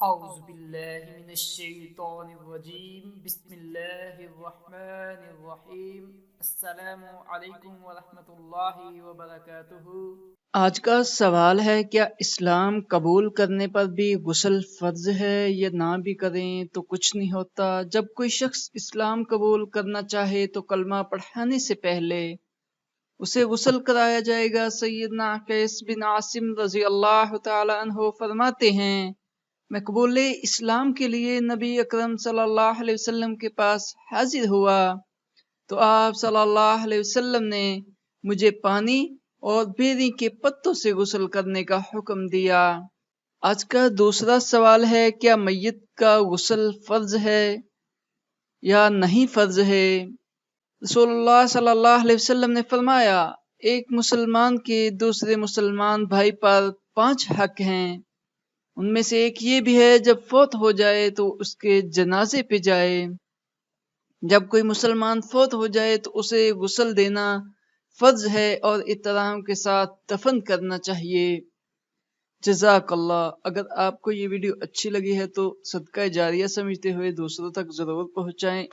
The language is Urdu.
اعوذ باللہ من الشیطان الرجیم بسم اللہ الرحمن الرحیم السلام علیکم ورحمۃ اللہ وبرکاتہ۔ آج کا سوال ہے، کیا اسلام قبول کرنے پر بھی غسل فرض ہے یا نہ بھی کریں تو کچھ نہیں ہوتا؟ جب کوئی شخص اسلام قبول کرنا چاہے تو کلمہ پڑھانے سے پہلے اسے غسل کرایا جائے گا۔ سیدنا قیس بن عاصم رضی اللہ تعالی عنہ فرماتے ہیں، میں قبول اسلام کے لیے نبی اکرم صلی اللہ علیہ وسلم کے پاس حاضر ہوا تو آپ صلی اللہ علیہ وسلم نے مجھے پانی اور بیری کے پتوں سے غسل کرنے کا حکم دیا۔ آج کا دوسرا سوال ہے، کیا میت کا غسل فرض ہے یا نہیں فرض ہے؟ رسول اللہ صلی اللہ علیہ وسلم نے فرمایا، ایک مسلمان کے دوسرے مسلمان بھائی پر 5 حق ہیں، ان میں سے ایک یہ بھی ہے جب فوت ہو جائے تو اس کے جنازے پہ جائے۔ جب کوئی مسلمان فوت ہو جائے تو اسے غسل دینا فرض ہے اور احترام کے ساتھ دفن کرنا چاہیے۔ جزاک اللہ۔ اگر آپ کو یہ ویڈیو اچھی لگی ہے تو صدقہ جاریہ سمجھتے ہوئے دوسروں تک ضرور پہنچائیں۔